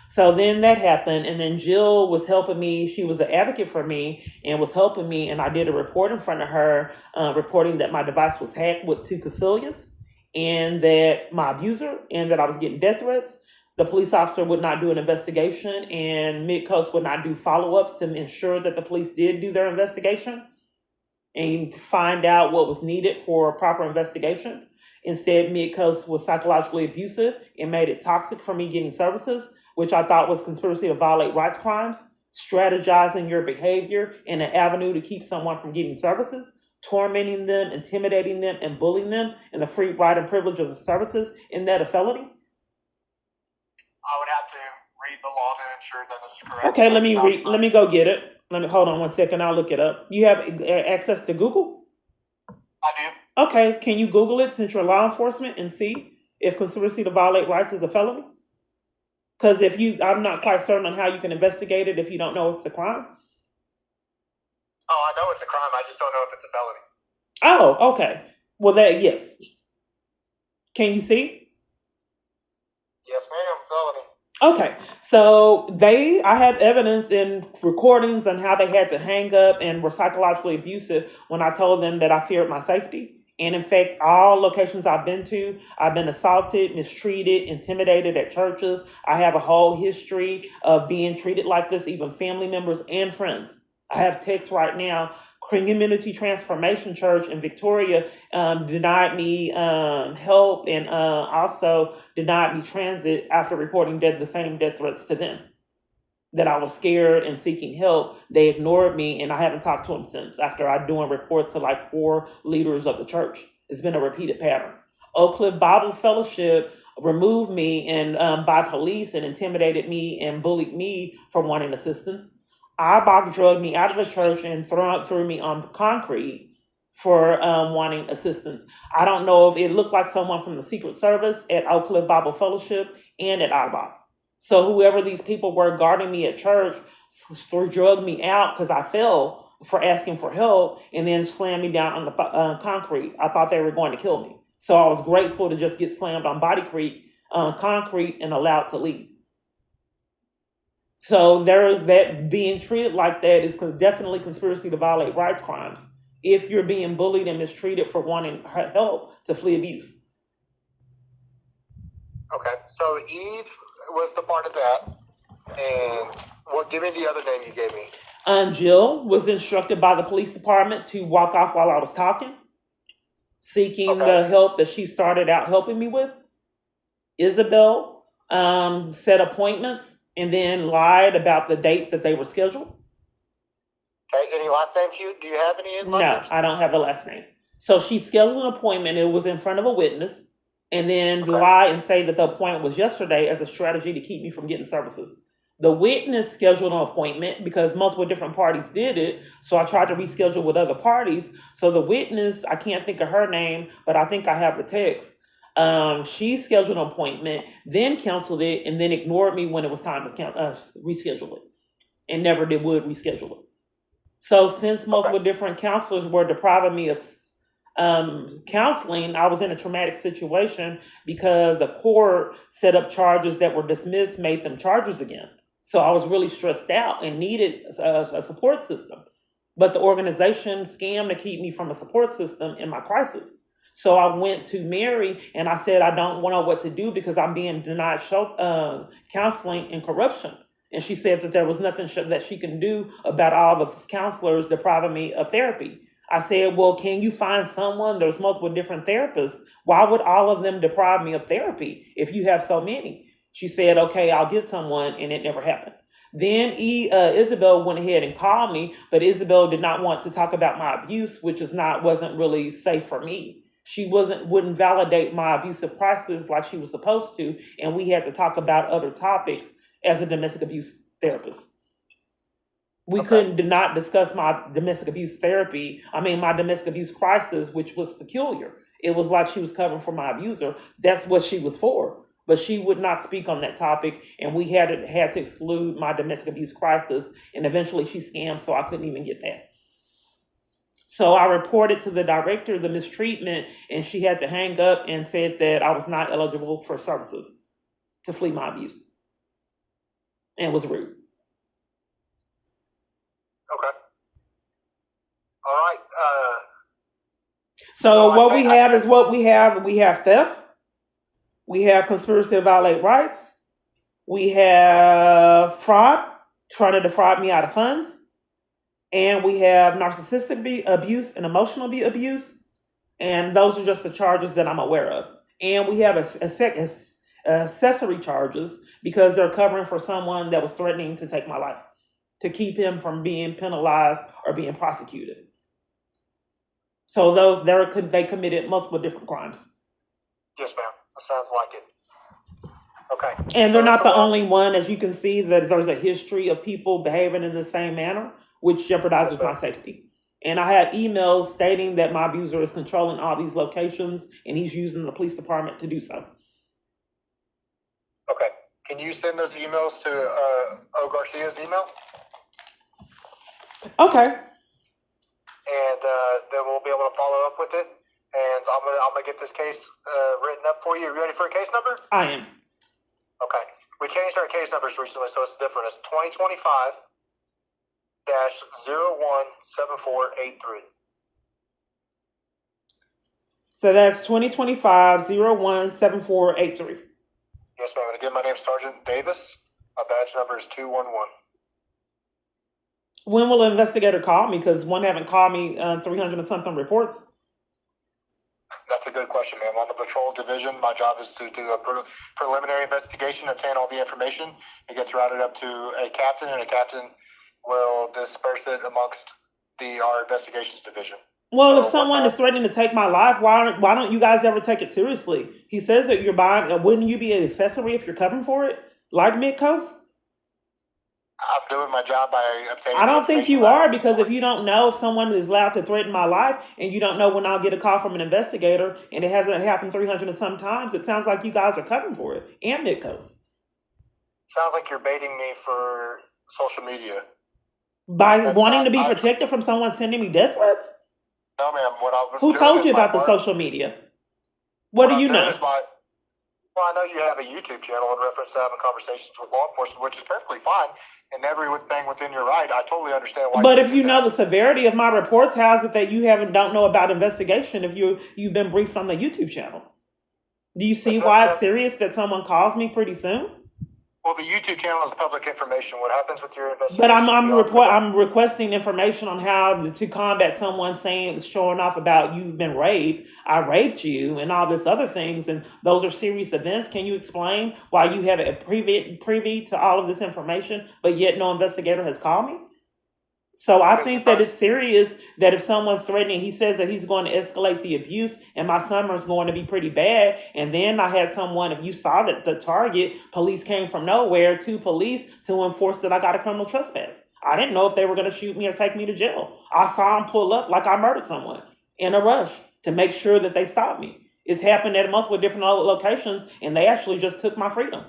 So then that happened, and then Jill was helping me. She was an advocate for me and was helping me, and I did a report in front of her reporting that my device was hacked with 2 Cecilias, and that my abuser, and that I was getting death threats. The police officer would not do an investigation, and Midcoast would not do follow-ups to ensure that the police did do their investigation and find out what was needed for a proper investigation. Instead, Midcoast was psychologically abusive and made it toxic for me getting services, which I thought was conspiracy to violate rights crimes. strategizing your behavior in an avenue to keep someone from getting services, tormenting them, intimidating them, and bullying them in the free right and privilege of the services, isn't that a felony?
I would have to read the law to ensure that that's correct.
Okay, let me go get it. Hold on 1 second. I'll look it up. You have access to Google?
I do.
Okay, can you Google it since you're law enforcement and see if conspiracy to violate rights is a felony? Because I'm not quite certain on how you can investigate it if you don't know it's a crime.
Oh, I know it's a crime. I just don't know if it's a felony.
Oh, okay. Well, yes. Can you see?
Yes, ma'am. Felony.
Okay, so I have evidence in recordings on how they had to hang up and were psychologically abusive when I told them that I feared my safety. And in fact, all locations I've been to, I've been assaulted, mistreated, intimidated at churches. I have a whole history of being treated like this, even family members and friends. I have texts right now. Community Transformation Church in Victoria denied me help and also denied me transit after reporting the same death threats to them. That I was scared and seeking help. They ignored me, and I haven't talked to them since after I doing reports to like 4 leaders of the church. It's been a repeated pattern. Oak Cliff Bible Fellowship removed me and by police and intimidated me and bullied me for wanting assistance. IBOC drugged me out of the church and threw me on concrete for wanting assistance. I don't know if it looked like someone from the Secret Service at Oak Cliff Bible Fellowship and at IBOC. So whoever these people were guarding me at church drugged me out because I fell for asking for help and then slammed me down on the concrete. I thought they were going to kill me. So I was grateful to just get slammed on concrete and allowed to leave. So there's that. Being treated like that is definitely conspiracy to violate rights crimes if you're being bullied and mistreated for wanting help to flee abuse.
Okay, so Eve was the part of that, and give me the other name you gave me.
Jill was instructed by the police department to walk off while I was talking, seeking the help that she started out helping me with. Isabel set appointments and then lied about the date that they were scheduled.
Okay, any last names? Do you have any last names?
No, I don't have a last name. So she scheduled an appointment. It was in front of a witness, and then lie and say that the appointment was yesterday as a strategy to keep me from getting services. The witness scheduled an appointment because multiple different parties did it. So I tried to reschedule with other parties. So the witness, I can't think of her name, but I think I have the text. She scheduled an appointment, then canceled it, and then ignored me when it was time to reschedule it, and never would reschedule it. So since multiple different counselors were depriving me of counseling, I was in a traumatic situation because the court set up charges that were dismissed, made them charges again. So I was really stressed out and needed a support system. But the organization scammed to keep me from a support system in my crisis. So I went to Mary and I said, I don't know what to do because I'm being denied counseling and corruption. And she said that there was nothing that she can do about all the counselors depriving me of therapy. I said, well, can you find someone? There's multiple different therapists. Why would all of them deprive me of therapy if you have so many? She said, okay, I'll get someone, and it never happened. Then Isabel went ahead and called me, but Isabel did not want to talk about my abuse, which wasn't really safe for me. She wouldn't validate my abusive crisis like she was supposed to, and we had to talk about other topics as a domestic abuse therapist. We did not discuss my domestic abuse my domestic abuse crisis, which was peculiar. It was like she was covering for my abuser. That's what she was for. But she would not speak on that topic, and we had to exclude my domestic abuse crisis, and eventually she scammed, so I couldn't even get that. So I reported to the director the mistreatment, and she had to hang up and said that I was not eligible for services to flee my abuse, and was rude.
Okay. All right.
So what we have is what we have. We have theft. We have conspiracy to violate rights. We have fraud, trying to defraud me out of funds. And we have narcissistic abuse and emotional abuse. And those are just the charges that I'm aware of. And we have accessory charges because they're covering for someone that was threatening to take my life. to keep him from being penalized or being prosecuted. So they committed multiple different crimes.
Yes, ma'am. That sounds like it. Okay.
And they're not the only one, as you can see, that there's a history of people behaving in the same manner, which jeopardizes my safety. And I have emails stating that my abuser is controlling all these locations and he's using the police department to do so.
Okay. Can you send those emails to O. Garcia's email?
Okay.
And then we'll be able to follow up with it. And I'm gonna get this case written up for you. Are you ready for a case number?
I am.
Okay. We changed our case numbers recently, so it's different. It's 2025-017483.
So that's 2025-017483.
Yes, ma'am. And again, my name's Sergeant Davis. My badge number is 211.
When will an investigator call me? Because one haven't called me 300 and something reports.
That's a good question, ma'am. On the patrol division, my job is to do a preliminary investigation, obtain all the information. It gets routed up to a captain, and a captain will disperse it amongst our investigations division.
Well, if someone is threatening to take my life, why don't you guys ever take it seriously? He says that you're buying. Wouldn't you be an accessory if you're covering for it, like Midcoast?
I'm doing my job by obtaining.
I don't think you are, because if you don't know if someone is allowed to threaten my life, and you don't know when I'll get a call from an investigator, and it hasn't happened 300 and some times, it sounds like you guys are covering for it, and Midcoast.
Sounds like you're baiting me for social media.
By wanting to be protected from someone sending me death threats?
No, ma'am.
Who told you about the social media? What do you know?
Well, I know you have a YouTube channel in reference to having conversations with law enforcement, which is perfectly fine, and everything within your right. I totally understand why.
But if you know the severity of my reports, how is it that you don't know about investigation if you've been briefed on the YouTube channel? Do you see why it's serious that someone calls me pretty soon?
Well, the YouTube channel is public information. What happens with your investigation?
But I'm requesting information on how to combat someone showing off about you've been raped, I raped you, and all this other things, and those are serious events. Can you explain why you have a privy to all of this information, but yet no investigator has called me? So I think that it's serious that if someone's threatening, he says that he's going to escalate the abuse and my summer is going to be pretty bad. And then I had someone, if you saw that the target, police came from nowhere to police to enforce that I got a criminal trespass. I didn't know if they were going to shoot me or take me to jail. I saw them pull up like I murdered someone in a rush to make sure that they stopped me. It's happened at multiple different locations and they actually just took my freedom.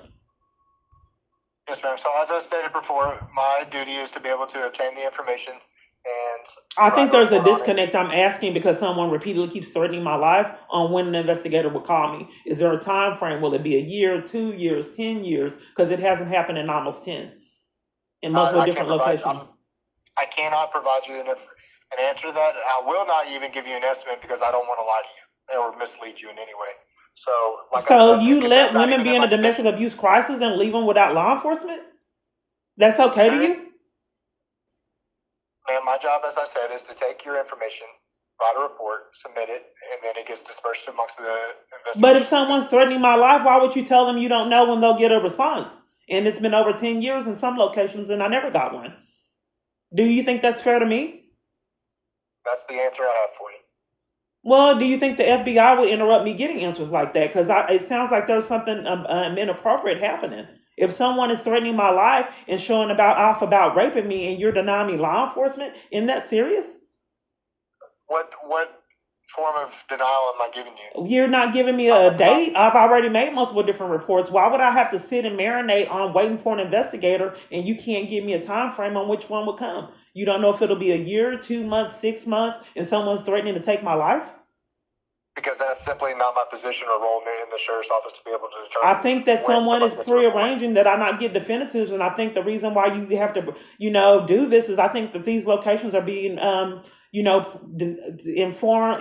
Yes, ma'am. So as I stated before, my duty is to be able to obtain the information. And
I think there's a disconnect. I'm asking because someone repeatedly keeps threatening my life on when an investigator will call me. Is there a time frame? Will it be a year, 2 years, 10 years? Because it hasn't happened in almost 10 in multiple different locations.
I cannot provide you an answer to that. I will not even give you an estimate because I don't want to lie to you or mislead you in any way. So
you let women be in a domestic abuse crisis and leave them without law enforcement? That's okay to you?
Ma'am, my job, as I said, is to take your information, write a report, submit it, and then it gets dispersed amongst the investigation.
But if someone's threatening my life, why would you tell them you don't know when they'll get a response? And it's been over 10 years in some locations and I never got one. Do you think that's fair to me?
That's the answer I have for you.
Well, do you think the FBI would interrupt me getting answers like that? Because it sounds like there's something inappropriate happening. If someone is threatening my life and showing off about raping me and you're denying me law enforcement, isn't that serious?
What form of denial am I giving you?
You're not giving me a date. I've already made multiple different reports. Why would I have to sit and marinate on waiting for an investigator and you can't give me a time frame on which one will come? You don't know if it'll be a year, 2 months, 6 months, and someone's threatening to take my life?
Because that's simply not my position or role in the sheriff's office to be able to determine.
I think that someone is prearranging that I not get definitives, and I think the reason why you have to, do this is I think that these locations are being,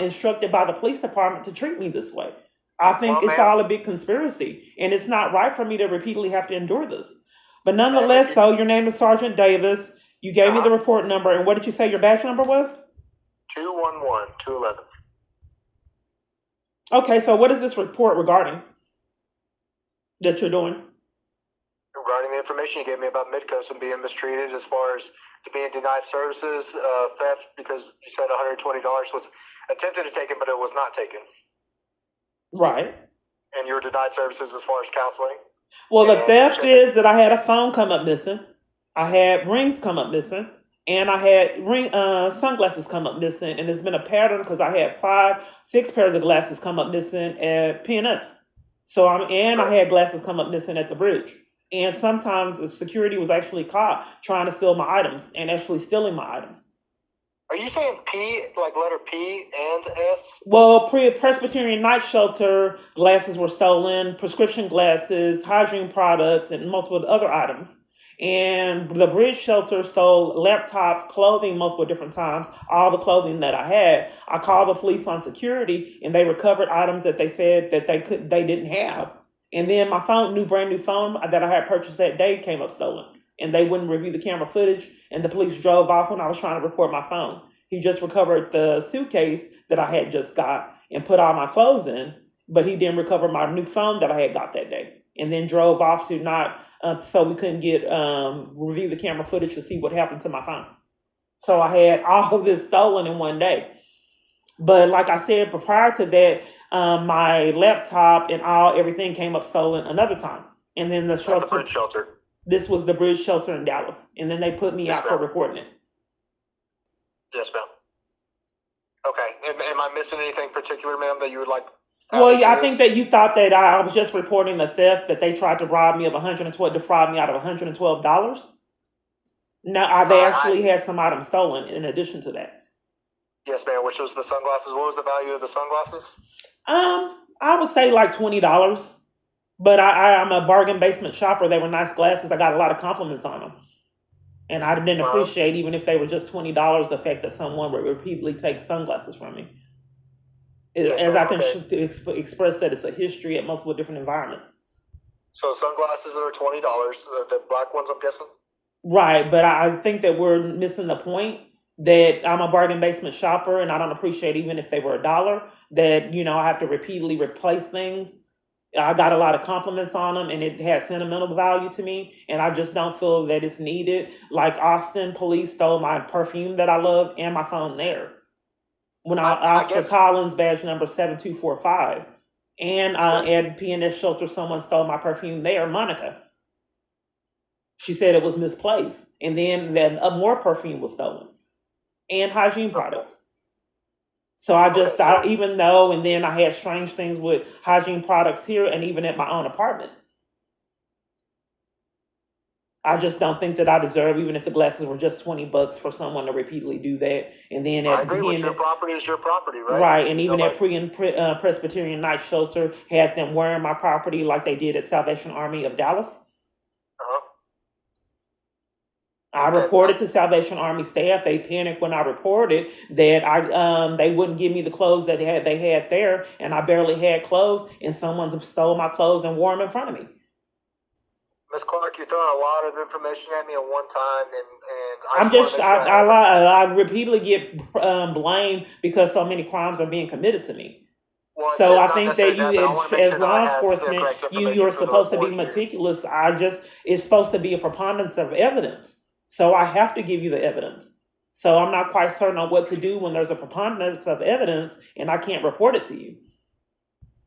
instructed by the police department to treat me this way. I think it's all a big conspiracy, and it's not right for me to repeatedly have to endure this. But nonetheless, so your name is Sergeant Davis. You gave me the report number, and what did you say your badge number was?
211-211.
Okay, so what is this report regarding that you're doing?
Regarding the information you gave me about Midcoast and being mistreated as far as being denied services, theft, because you said $120 was attempted to take it, but it was not taken.
Right.
And you were denied services as far as counseling.
Well, the
And
theft is that I had a phone come up missing, I had rings come up missing, and I had sunglasses come up missing, and it's been a pattern because I had 6 pairs of glasses come up missing at PNS. So I had glasses come up missing at the bridge. And sometimes the security was actually caught trying to steal my items and actually stealing my items.
Are you saying P, like letter P and S?
Well, Presbyterian Night Shelter glasses were stolen, prescription glasses, hygiene products, and multiple other items. And the bridge shelter stole laptops, clothing multiple different times, all the clothing that I had. I called the police on security, and they recovered items that they said that they didn't have. And then my brand new phone that I had purchased that day came up stolen. And they wouldn't review the camera footage, and the police drove off when I was trying to report my phone. He just recovered the suitcase that I had just got and put all my clothes in, but he didn't recover my new phone that I had got that day. And then drove off to so we couldn't review the camera footage to see what happened to my phone. So I had all of this stolen in one day. But like I said, prior to that, my laptop and everything came up stolen another time. And then the
bridge shelter.
This was the bridge shelter in Dallas. And then they put me out for reporting it.
Yes, ma'am. Okay. Am I missing anything particular, ma'am, that you would like?
Well, yeah, I think that you thought that I was just reporting the theft, that they tried to rob me of defraud me out of $112. No, they actually had some items stolen in addition to that.
Yes, ma'am. Which was the sunglasses? What was the value of the sunglasses?
I would say like $20. But I'm a bargain basement shopper. They were nice glasses. I got a lot of compliments on them. And I didn't appreciate, even if they were just $20, the fact that someone would repeatedly take sunglasses from me. As I can express that it's a history at multiple different environments.
So sunglasses are $20. The black ones, I'm guessing?
Right, but I think that we're missing the point that I'm a bargain basement shopper and I don't appreciate, even if they were $1, that, I have to repeatedly replace things. I got a lot of compliments on them and it had sentimental value to me, and I just don't feel that it's needed. Like Austin police stole my perfume that I love and my phone there. When Oscar Collins badge number 7245, and at PNS shelter, someone stole my perfume there, Monica. She said it was misplaced, and then more perfume was stolen, and hygiene products. So even though, and then I had strange things with hygiene products here, and even at my own apartment. I just don't think that I deserve, even if the glasses were just $20 for someone to repeatedly do that. And then
I agree with your property is your property, right?
Right, and even at Presbyterian Night Shelter had them wearing my property like they did at Salvation Army of Dallas. I reported to Salvation Army staff. They panicked when I reported that they wouldn't give me the clothes that they had there, and I barely had clothes, and someone stole my clothes and wore them in front of me.
Ms. Clark, you're throwing a lot of information at me at one time, and
I repeatedly get blamed because so many crimes are being committed to me. Well, so I think that as law enforcement, you're supposed to be meticulous. It's supposed to be a preponderance of evidence. So I have to give you the evidence. So I'm not quite certain on what to do when there's a preponderance of evidence and I can't report it to you.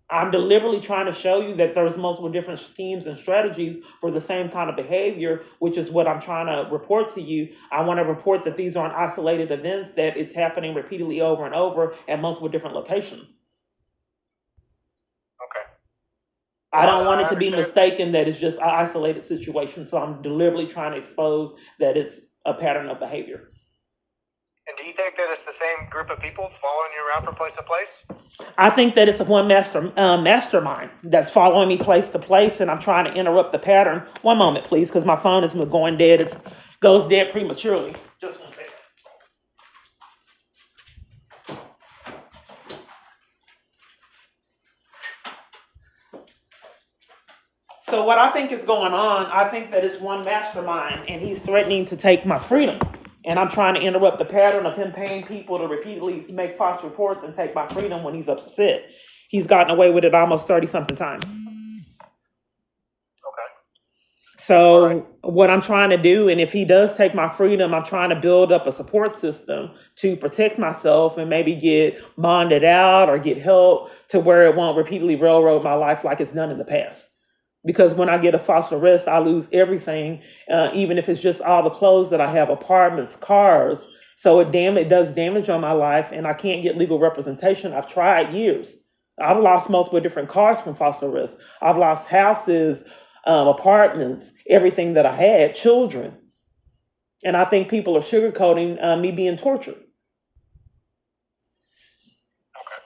I'm deliberately trying to show you that there's multiple different schemes and strategies for the same kind of behavior, which is what I'm trying to report to you. I want to report that these aren't isolated events, that it's happening repeatedly over and over at multiple different locations.
Okay.
I don't want it to be mistaken that it's just an isolated situation, so I'm deliberately trying to expose that it's a pattern of behavior.
And do you think that it's the same group of people following you around from place to place?
I think that it's one mastermind that's following me place to place, and I'm trying to interrupt the pattern. One moment, please, because my phone is going dead. It goes dead prematurely. Just one second. So what I think is going on, I think that it's one mastermind, and he's threatening to take my freedom. And I'm trying to interrupt the pattern of him paying people to repeatedly make false reports and take my freedom when he's upset. He's gotten away with it almost 30-something times.
Okay. All right.
So what I'm trying to do, and if he does take my freedom, I'm trying to build up a support system to protect myself and maybe get bonded out or get help to where it won't repeatedly railroad my life like it's done in the past. Because when I get a false arrest, I lose everything, even if it's just all the clothes that I have, apartments, cars. So it does damage on my life, and I can't get legal representation. I've tried years. I've lost multiple different cars from false arrest. I've lost houses, apartments, everything that I had, children. And I think people are sugarcoating me being tortured.
Okay.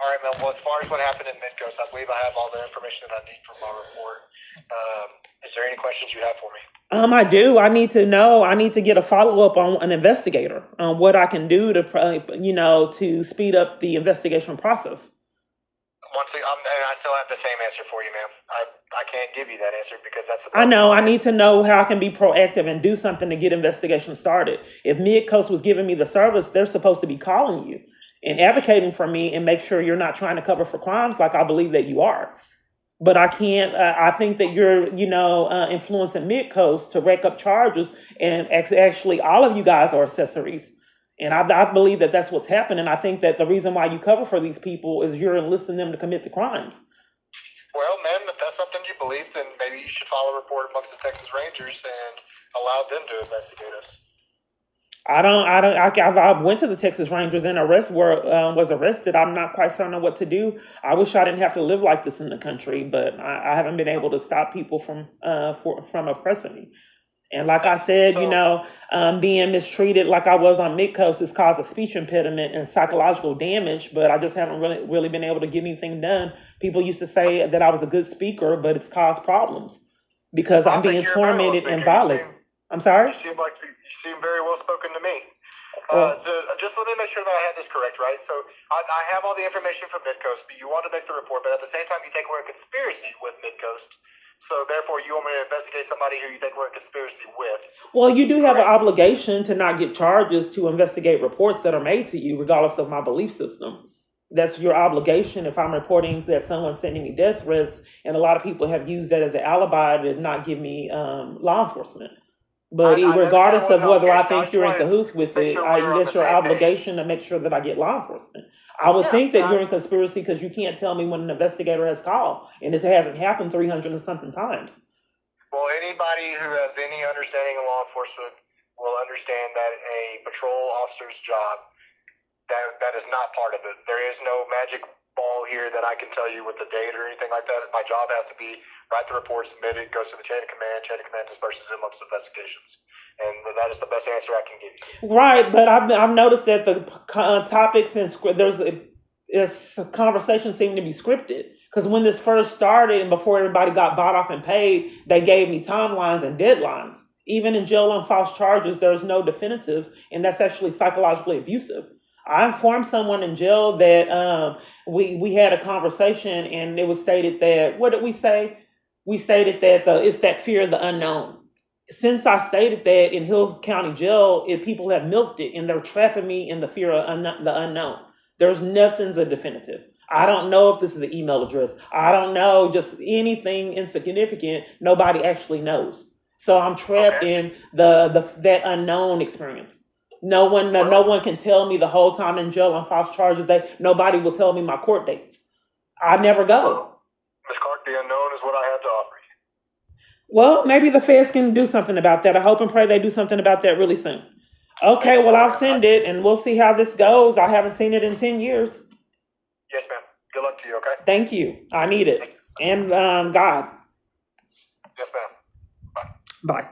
All right, man. Well, as far as what happened in Midcoast, I believe I have all the information that I need from my report. Is there any questions you have for me?
I do. I need to know. I need to get a follow up on an investigator on what I can do to, to speed up the investigation process.
Once again, and I still have the same answer for you, ma'am. I can't give you that answer because that's.
I know. I need to know how I can be proactive and do something to get investigation started. If Midcoast was giving me the service, they're supposed to be calling you and advocating for me and make sure you're not trying to cover for crimes like I believe that you are. But I can't. I think that you're, influencing Midcoast to rake up charges, and actually, all of you guys are accessories. And I believe that that's what's happening. I think that the reason why you cover for these people is you're enlisting them to commit the crimes.
Well, ma'am, if that's something you believe, then maybe you should file a report amongst the Texas Rangers and allow them to investigate us.
I went to the Texas Rangers and was arrested. I'm not quite certain on what to do. I wish I didn't have to live like this in the country, but I haven't been able to stop people from oppressing me. And like I said, being mistreated like I was on Midcoast has caused a speech impediment and psychological damage, but I just haven't really been able to get anything done. People used to say that I was a good speaker, but it's caused problems because I'm being tormented and violated. I'm sorry?
You seem very well spoken to me.
Well,
Just let me make sure that I had this correct, right? So I have all the information from Midcoast, but you want to make the report, but at the same time you think we're in conspiracy with Midcoast. So therefore, you want me to investigate somebody who you think we're in conspiracy with.
Well, you do have an obligation to not get charges to investigate reports that are made to you, regardless of my belief system. That's your obligation if I'm reporting that someone's sending me death threats, and a lot of people have used that as an alibi to not give me law enforcement. But regardless of whether I think you're in cahoots with it, that's your obligation to make sure that I get law enforcement. I would think that you're in conspiracy because you can't tell me when an investigator has called, and this hasn't happened 300 and something times.
Well, anybody who has any understanding of law enforcement will understand that a patrol officer's job, that is not part of it. There is no magic ball here that I can tell you with the date or anything like that. My job has to be write the report, submit it, goes to the chain of command disperses it amongst investigations. And that is the best answer I can give you.
Right, but I've noticed that the topics and conversations seem to be scripted. Because when this first started and before everybody got bought off and paid, they gave me timelines and deadlines. Even in jail on false charges, there's no definitives, and that's actually psychologically abusive. I informed someone in jail that we had a conversation, and it was stated that, what did we say? We stated that it's that fear of the unknown. Since I stated that in Hills County Jail, people have milked it, and they're trapping me in the fear of the unknown. There's nothing's a definitive. I don't know if this is the email address. I don't know, just anything insignificant. Nobody actually knows. So I'm trapped in that unknown experience. No one can tell me the whole time in jail on false charges. Nobody will tell me my court dates. I never go.
Ms. Clark, the unknown is what I have to offer you.
Well, maybe the feds can do something about that. I hope and pray they do something about that really soon. Okay, well, I'll send it, and we'll see how this goes. I haven't seen it in 10 years.
Yes, ma'am. Good luck to you, okay?
Thank you. I need it. And God.
Yes, ma'am. Bye.
Bye.